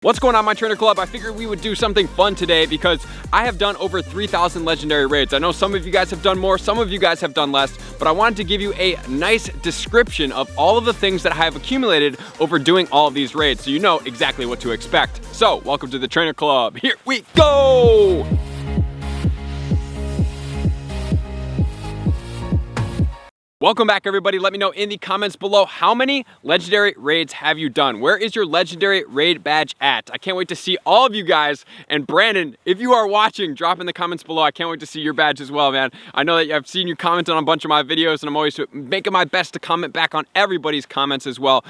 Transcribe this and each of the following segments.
What's going on, my trainer club? I figured we would do something fun today because I have done over 3,000 legendary raids. I know some of you guys have done more, some of you guys have done less, but I wanted to give you a nice description of all of the things that I have accumulated over doing all of these raids so you know exactly what to expect. So, welcome to the trainer club. Here we go! Welcome back, everybody. Let me know in the comments below, how many legendary raids have you done? Where is your legendary raid badge at? I can't wait to see all of you guys. And Brandon, if you are watching, drop in the comments below. I can't wait to see your badge as well, man. I know that I've seen you comment on a bunch of my videos, and I'm always making my best to comment back on everybody's comments as well.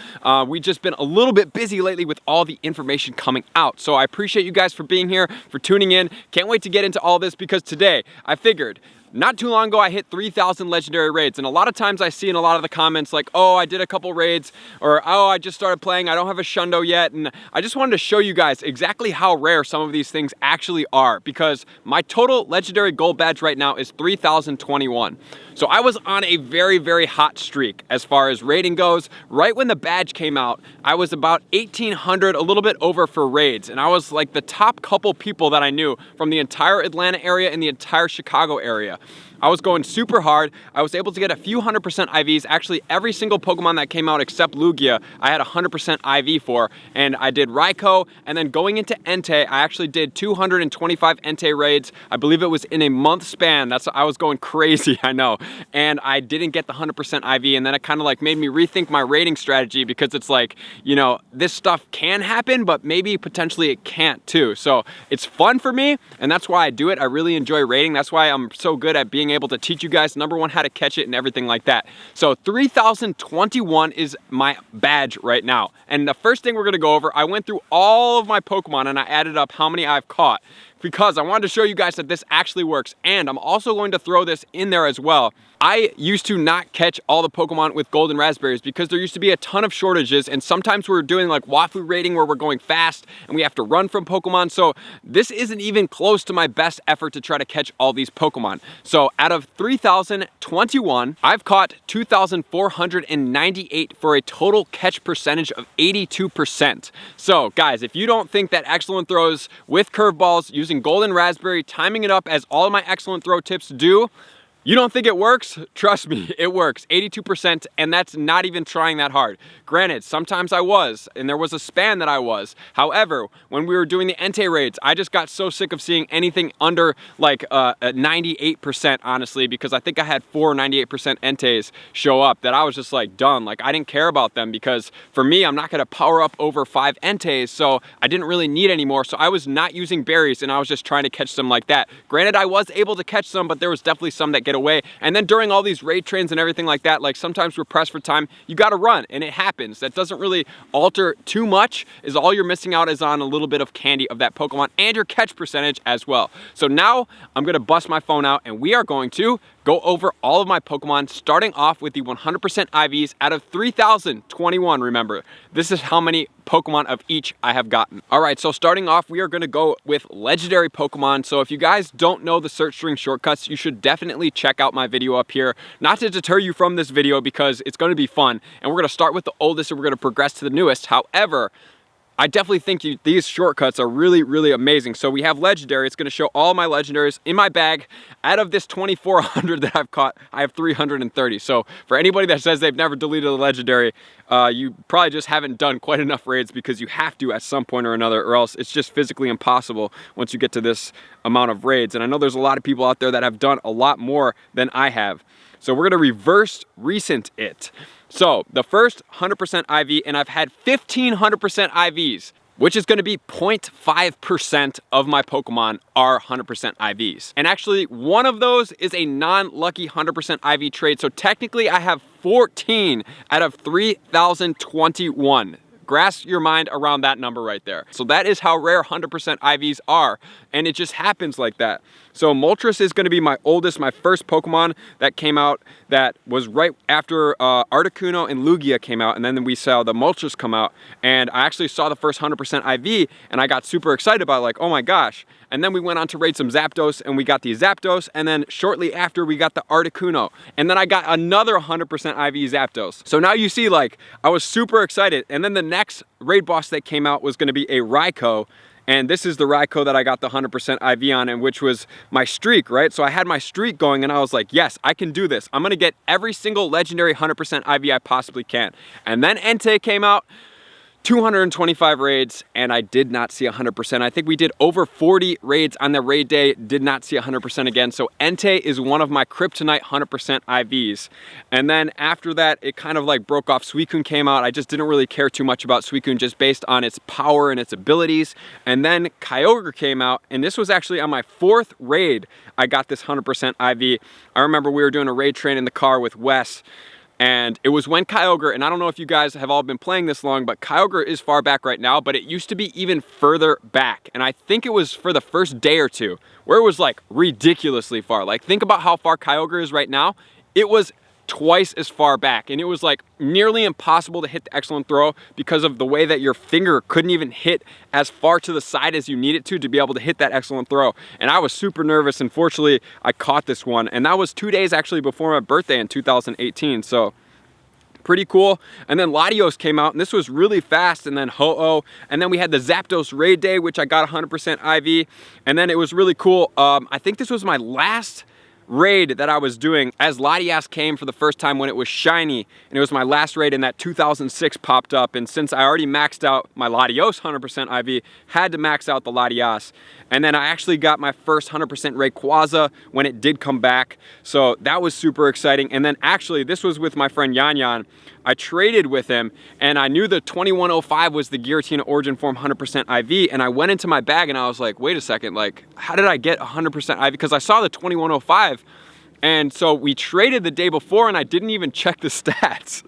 We've just been a little bit busy lately with all the information coming out. So I appreciate you guys for being here, for tuning in. Can't wait to get into all this because today I figured, not too long ago, I hit 3,000 legendary raids, and a lot of times I see in a lot of the comments like, oh, I did a couple raids, or oh, I just started playing, I don't have a shundo yet, and I just wanted to show you guys exactly how rare some of these things actually are, because my total legendary gold badge right now is 3,021. So I was on a very, very hot streak as far as raiding goes. Right when the badge came out, I was about 1,800, a little bit over for raids, and I was like the top couple people that I knew from the entire Atlanta area and the entire Chicago area. I was going super hard. I was able to get a few 100% IVs. Actually, every single Pokemon that came out except Lugia, I had a 100% IV for. And I did Raikou, and then going into Entei, I actually did 225 Entei raids. I believe it was in a month span. I was going crazy, I know. And I didn't get the 100% IV, and then it kind of like made me rethink my raiding strategy, because it's like, you know, this stuff can happen, but maybe potentially it can't too. So it's fun for me, and that's why I do it. I really enjoy raiding. That's why I'm so good at being able to teach you guys, number one, how to catch it and everything like that. So 3,021 is my badge right now. And the first thing we're gonna go over, I went through all of my Pokemon and I added up how many I've caught, because I wanted to show you guys that this actually works. And I'm also going to throw this in there as well. I used to not catch all the Pokemon with golden raspberries because there used to be a ton of shortages, and sometimes we're doing like Wafu raiding where we're going fast and we have to run from Pokemon. So this isn't even close to my best effort to try to catch all these Pokemon. So out of 3,021, I've caught 2,498 for a total catch percentage of 82%. So guys, if you don't think that excellent throws with curveballs using golden raspberry, timing it up as all of my excellent throw tips do, you don't think it works? Trust me, it works. 82%, and that's not even trying that hard. Granted, sometimes I was, and there was a span that I was. However, when we were doing the Entei raids, I just got so sick of seeing anything under like 98%, honestly, because I think I had 4 98% Enteis show up that I was just like done. Like, I didn't care about them because for me, I'm not gonna power up over 5 Enteis, so I didn't really need any more. So I was not using berries, and I was just trying to catch some like that. Granted, I was able to catch some, but there was definitely some that get away. And then during all these raid trains and everything like that, like sometimes we're pressed for time, you gotta run, and it happens. That doesn't really alter too much, is all you're missing out is on a little bit of candy of that Pokemon and your catch percentage as well. So now I'm gonna bust my phone out and we are going to go over all of my Pokemon, starting off with the 100% IVs out of 3,021, remember. This is how many Pokemon of each I have gotten. All right, so starting off, we are gonna go with legendary Pokemon. So if you guys don't know the search string shortcuts, you should definitely check out my video up here. Not to deter you from this video, because it's gonna be fun. And we're gonna start with the oldest and we're gonna progress to the newest. However, I definitely think these shortcuts are really, really amazing. So we have legendary. It's gonna show all my legendaries in my bag. Out of this 2,400 that I've caught, I have 330. So for anybody that says they've never deleted a legendary, you probably just haven't done quite enough raids, because you have to at some point or another, or else it's just physically impossible once you get to this amount of raids. And I know there's a lot of people out there that have done a lot more than I have. So we're gonna reverse recent it. So the first 100% IV, and I've had 1,500% IVs, which is gonna be 0.5% of my Pokemon are 100% IVs. And actually, one of those is a non-lucky 100% IV trade. So technically I have 14 out of 3,021. Grasp your mind around that number right there. So that is how rare 100% IVs are, and it just happens like that. So Moltres is gonna be my oldest, my first Pokemon that came out, that was right after Articuno and Lugia came out, and then we saw the Moltres come out, and I actually saw the first 100% IV, and I got super excited about it, like, oh my gosh. And then we went on to raid some Zapdos, and we got the Zapdos, and then shortly after we got the Articuno, and then I got another 100% IV Zapdos. So now you see, like, I was super excited, and then the next next raid boss that came out was gonna be a Raikou. And this is the Raikou that I got the 100% IV on, and which was my streak, right? So I had my streak going and I was like, yes, I can do this. I'm gonna get every single legendary 100% IV I possibly can. And then Entei came out, 225 raids, and I did not see 100%. I think we did over 40 raids on the raid day, did not see 100% again. So Entei is one of my kryptonite 100% IVs. And then after that, it kind of like broke off. Suicune came out. I just didn't really care too much about Suicune just based on its power and its abilities. And then Kyogre came out, and this was actually on my 4th raid I got this 100% IV. I remember we were doing a raid train in the car with Wes, and it was when Kyogre, and I don't know if you guys have all been playing this long, but Kyogre is far back right now, but it used to be even further back. And I think it was for the first day or two, where it was like ridiculously far. Like think about how far Kyogre is right now. It was twice as far back, and it was like nearly impossible to hit the excellent throw because of the way that your finger couldn't even hit as far to the side as you need it to be able to hit that excellent throw. And I was super nervous, and fortunately I caught this one, and that was 2 days actually before my birthday in 2018, so pretty cool. And then Latios came out, and this was really fast, and then Ho-Oh, and then we had the Zapdos raid day, which I got 100% IV, and then it was really cool. I think this was my last raid that I was doing as Latias came for the first time when it was shiny, and it was my last raid, and that 2006 popped up, and since I already maxed out my Latios 100% IV, had to max out the Latias. And then I actually got my first 100% Rayquaza when it did come back, so that was super exciting. And then actually this was with my friend Yan Yan. I traded with him, and I knew the 2105 was the Giratina Origin Form 100% IV, and I went into my bag and I was like, wait a second, like how did I get 100% IV? Because I saw the 2105, and so we traded the day before and I didn't even check the stats.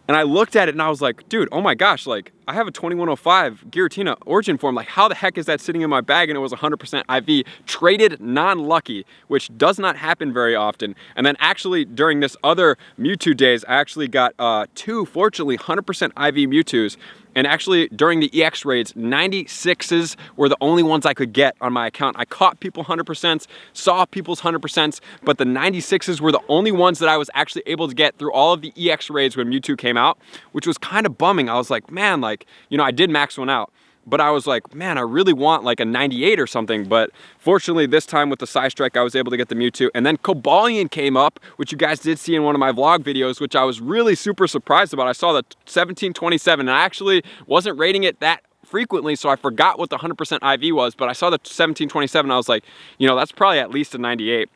And I looked at it and I was like, dude, oh my gosh, like I have a 2105 Giratina Origin Form, like how the heck is that sitting in my bag? And it was 100% IV, traded non-lucky, which does not happen very often. And then actually during this other Mewtwo days, I actually got 2, fortunately, 100% IV Mewtwo's. And actually during the EX raids, 96s were the only ones I could get on my account. I caught people 100%, saw people's 100%, but the 96s were the only ones that I was actually able to get through all of the EX raids when Mewtwo came out, which was kind of bumming. I was like, man, like, you know, I did max one out, but I was like, man, I really want like a 98 or something. But fortunately this time with the Psystrike, I was able to get the Mewtwo. And then Cobalion came up, which you guys did see in one of my vlog videos, which I was really super surprised about. I saw the 1727, and I actually wasn't rating it that frequently, so I forgot what the 100% IV was, but I saw the 1727, I was like, you know, that's probably at least a 98.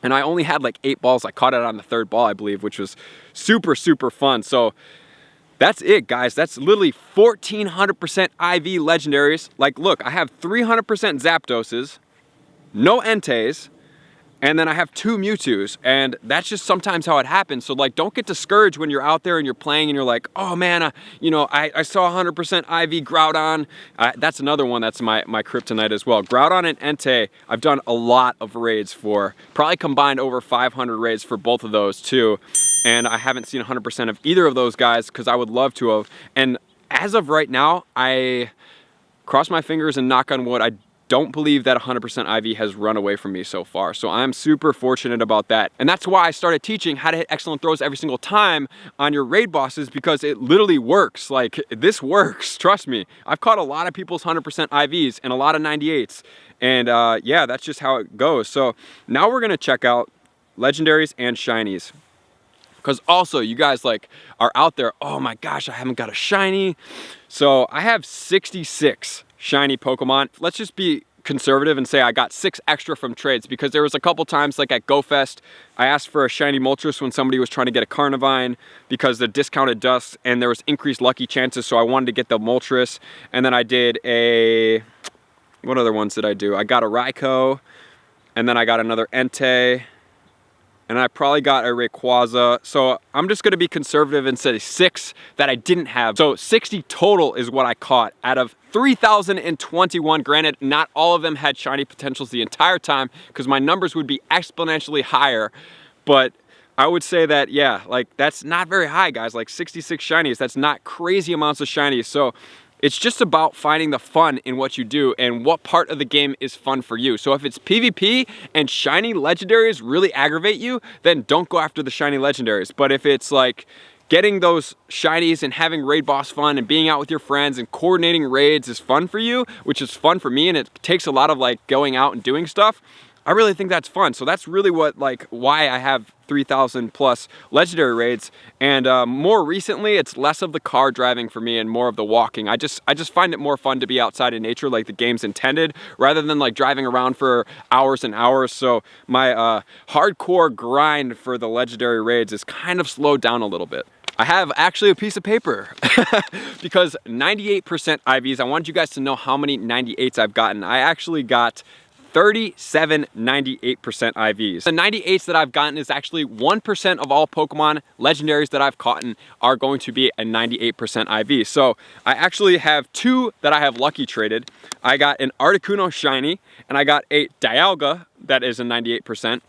And I only had like 8 balls. I caught it on the 3rd ball, I believe, which was super, super fun. So that's it, guys. That's literally 1400% IV legendaries. Like, look, I have 300% Zapdoses, no Enteis, and then I have 2 Mewtwo's, and that's just sometimes how it happens. So like, don't get discouraged when you're out there and you're playing and you're like, oh man, you know, I saw 100% IV Groudon. That's another one that's my kryptonite as well. Groudon and Entei, I've done a lot of raids for, probably combined over 500 raids for both of those too. And I haven't seen 100% of either of those guys because I would love to have. And as of right now, I cross my fingers and knock on wood, I don't believe that 100% IV has run away from me so far. So I'm super fortunate about that. And that's why I started teaching how to hit excellent throws every single time on your raid bosses, because it literally works. Like, this works, trust me. I've caught a lot of people's 100% IVs and a lot of 98s. And yeah, that's just how it goes. So now we're gonna check out legendaries and shinies. Because also, you guys like are out there, oh my gosh, I haven't got a shiny. So I have 66 shiny Pokemon. Let's just be conservative and say I got 6 extra from trades, because there was a couple times like at GoFest, I asked for a shiny Moltres when somebody was trying to get a Carnivine because the discounted dust and there was increased lucky chances, so I wanted to get the Moltres. And then I did a, what other ones did I do? I got a Raikou, and then I got another Entei, and I probably got a Rayquaza. So I'm just gonna be conservative and say 6 that I didn't have. So 60 total is what I caught out of 3,021. Granted, not all of them had shiny potentials the entire time, because my numbers would be exponentially higher. But I would say that, yeah, like that's not very high, guys. Like 66 shinies, that's not crazy amounts of shinies. So it's just about finding the fun in what you do and what part of the game is fun for you. So if it's PvP and shiny legendaries really aggravate you, then don't go after the shiny legendaries. But if it's like getting those shinies and having raid boss fun and being out with your friends and coordinating raids is fun for you, which is fun for me, and it takes a lot of like going out and doing stuff. I really think that's fun. So that's really what, like, why I have 3,000 plus legendary raids. And more recently, it's less of the car driving for me and more of the walking. I just find it more fun to be outside in nature like the game's intended, rather than like driving around for hours and hours. So my hardcore grind for the legendary raids is kind of slowed down a little bit. I have actually a piece of paper because 98% IVs, I wanted you guys to know how many 98s I've gotten. I actually got 37 98% IVs. The 98s that I've gotten is actually 1% of all Pokemon legendaries that I've caught are going to be a 98% IV. So I actually have 2 that I have lucky traded. I got an Articuno shiny and I got a Dialga that is a 98%.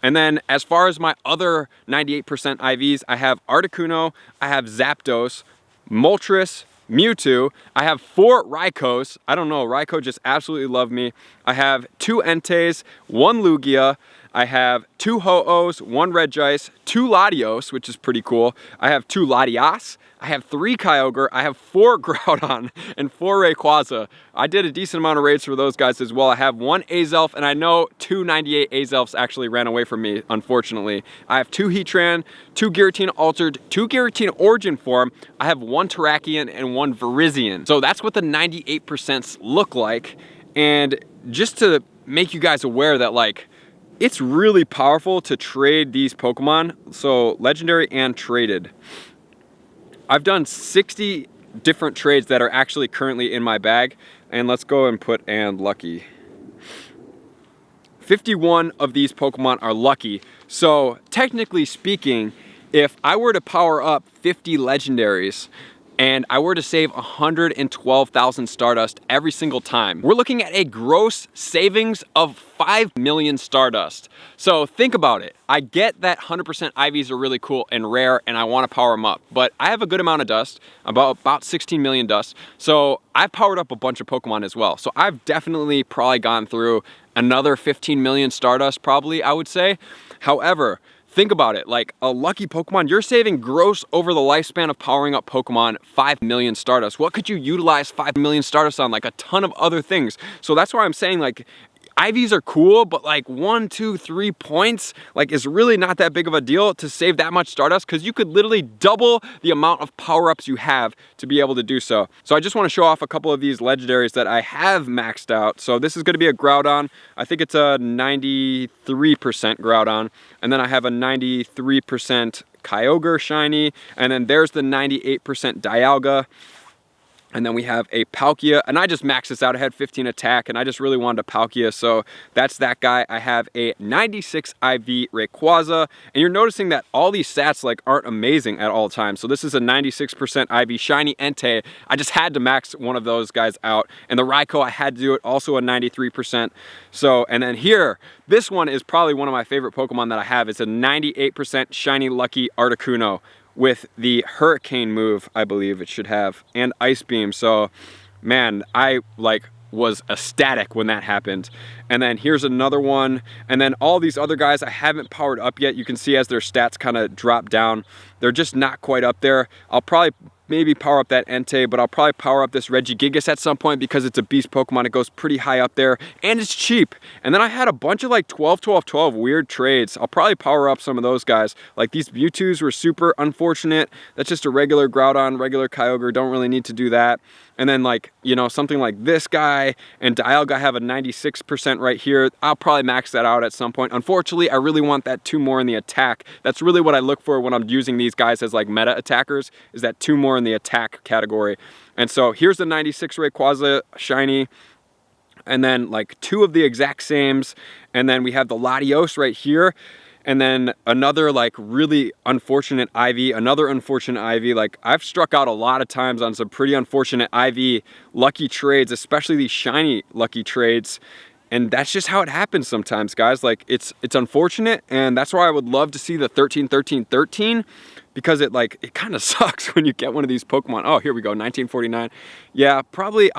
And then as far as my other 98% IVs, I have Articuno, I have Zapdos, Moltres, Mewtwo, I have 4 Raikous. I don't know, Raikou just absolutely love me. I have 2 Entei, 1 Lugia. I have 2 Ho-Ohs, 1 Regice, 2 Latios, which is pretty cool. I have 2 Latias. I have 3 Kyogre. I have 4 Groudon and 4 Rayquaza. I did a decent amount of raids for those guys as well. I have 1 Azelf, and I know 2 98 Azelfs actually ran away from me, unfortunately. I have 2 Heatran, 2 Giratina Altered, 2 Giratina Origin Form. I have 1 Terrakion and 1 Virizion. So that's what the 98% look like. And just to make you guys aware that, like, it's really powerful to trade these Pokemon, so legendary and traded. I've done 60 different trades that are actually currently in my bag, and let's go and put and lucky. 51 of these Pokemon are lucky, so technically speaking, if I were to power up 50 legendaries, and I were to save 112,000 Stardust every single time, we're looking at a gross savings of 5 million Stardust. So think about it. I get that 100% IVs are really cool and rare and I want to power them up, but I have a good amount of dust, about 16 million dust. So I've powered up a bunch of Pokemon as well. So I've definitely probably gone through another 15 million Stardust probably, I would say. However, think about it, like a lucky Pokemon, you're saving gross over the lifespan of powering up Pokemon 5 million Stardust. What could you utilize 5 million Stardust on? Like a ton of other things. So that's why I'm saying, like, IVs are cool, but like 1, 2, 3 points, like, is really not that big of a deal to save that much Stardust, because you could literally double the amount of power-ups you have to be able to do so. So I just want to show off a couple of these legendaries that I have maxed out. So this is going to be a Groudon. I think it's a 93% Groudon. And then I have a 93% Kyogre shiny. And then there's the 98% Dialga. And then we have a Palkia, and I just maxed this out. I had 15 attack, and I just really wanted a Palkia, so that's that guy. I have a 96 IV Rayquaza, and you're noticing that all these stats, like, aren't amazing at all times. So this is a 96% IV Shiny Entei. I just had to max one of those guys out. And the Raikou, I had to do it, also a 93%. So, and then here, this one is probably one of my favorite Pokemon that I have. It's a 98% Shiny Lucky Articuno, with the Hurricane move, I believe it should have, and Ice Beam. So, man, I like was ecstatic when that happened. And then here's another one. And then all these other guys I haven't powered up yet. You can see as their stats kind of drop down, they're just not quite up there. I'll probably maybe power up that Entei, but I'll probably power up this Regigigas at some point because it's a beast Pokemon. It goes pretty high up there and it's cheap. And then I had a bunch of like 12, 12, 12 weird trades. I'll probably power up some of those guys. Like these Mewtwo's were super unfortunate. That's just a regular Groudon, regular Kyogre. Don't really need to do that. And then, like, you know, something like this guy and Dialga have a 96% right here. I'll probably max that out at some point. Unfortunately, I really want that 2 more in the attack. That's really what I look for when I'm using these guys as like meta attackers, is that 2 more in the attack category. And so here's the 96 Rayquaza shiny. And then like 2 of the exact sames. And then we have the Latios right here. And then another like really unfortunate IV, another unfortunate IV. Like I've struck out a lot of times on some pretty unfortunate IV lucky trades, especially these shiny lucky trades. And that's just how it happens sometimes, guys. Like it's unfortunate, and that's why I would love to see the 13, 13, 13, because it kind of sucks when you get one of these Pokemon. Oh, here we go, 1949. Yeah, I'll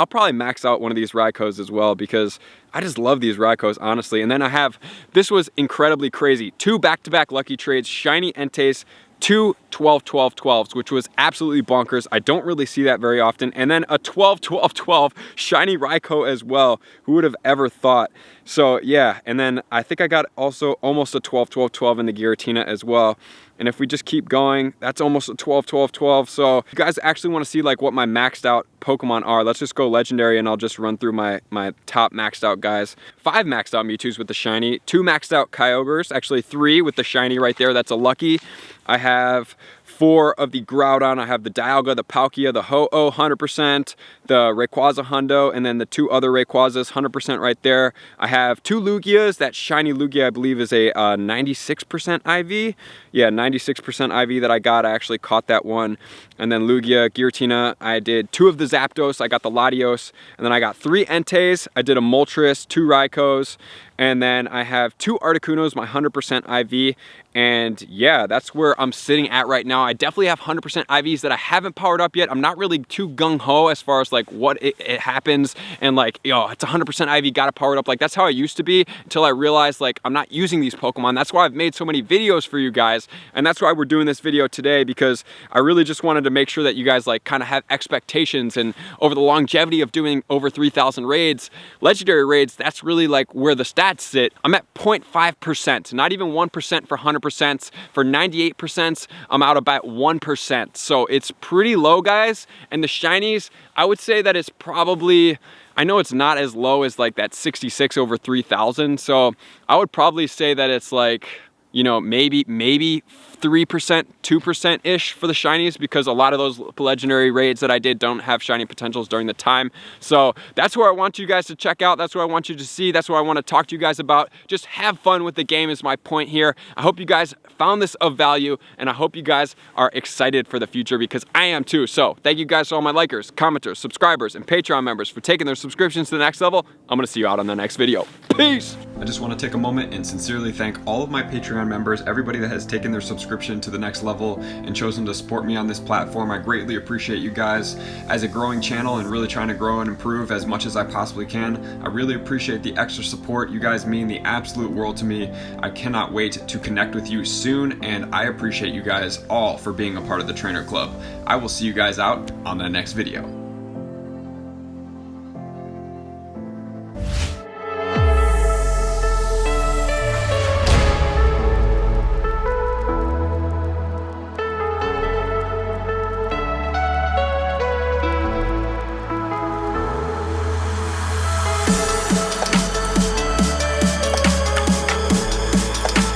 probably max out one of these Raikous as well, because I just love these Raikous, honestly. And then I have, this was incredibly crazy, 2 back-to-back lucky trades, shiny Entei, 2 12-12-12s, which was absolutely bonkers. I don't really see that very often. And then a 12-12-12 shiny Raikou as well. Who would have ever thought? So yeah, and then I think I got also almost a 12-12-12 in the Giratina as well. And if we just keep going, that's almost a 12-12-12. So if you guys actually want to see like what my maxed out Pokemon are, let's just go legendary and I'll just run through my top maxed out guys. 5 maxed out Mewtwo's with the shiny, 2 maxed out Kyogres, actually 3 with the shiny right there, that's a lucky. I have 4 of the Groudon. I have the Dialga, the Palkia, the Ho-Oh 100%, the Rayquaza Hundo, and then the 2 other Rayquazas 100% right there. I have 2 Lugias. That shiny Lugia I believe is a 96% IV. Yeah, 96% IV that I got. I actually caught that one. And then Lugia, Giratina, I did 2 of the Zapdos. I got the Latios, and then I got 3 Entei. I did a Moltres, 2 Raikous, and then I have 2 Articunos, my 100% IV. And yeah, that's where I'm sitting at right now. I definitely have 100% IVs that I haven't powered up yet. I'm not really too gung-ho as far as like what it happens and like, yo, it's 100% IV, gotta power it up. Like that's how I used to be until I realized like I'm not using these Pokemon. That's why I've made so many videos for you guys. And that's why we're doing this video today, because I really just wanted to make sure that you guys like kind of have expectations. And over the longevity of doing over 3,000 raids, legendary raids, that's really like where the stats sit. I'm at 0.5%, not even 1% for 100%. For 98%, I'm out about 1%. So it's pretty low, guys. And the shinies, I would say that it's probably, I know it's not as low as like that 66 over 3,000. So I would probably say that it's like, you know, maybe 3%, 2%-ish for the shinies, because a lot of those legendary raids that I did don't have shiny potentials during the time. So that's where I want you guys to check out. That's what I want you to see. That's what I want to talk to you guys about. Just have fun with the game is my point here. I hope you guys found this of value, and I hope you guys are excited for the future, because I am too. So thank you guys to all my likers, commenters, subscribers, and Patreon members for taking their subscriptions to the next level. I'm going to see you out on the next video. Peace! I just want to take a moment and sincerely thank all of my Patreon members, everybody that has taken their subscription to the next level and chosen to support me on this platform. I greatly appreciate you guys. As a growing channel and really trying to grow and improve as much as I possibly can, I really appreciate the extra support. You guys mean the absolute world to me. I cannot wait to connect with you soon, and I appreciate you guys all for being a part of the Trainer Club. I will see you guys out on the next video.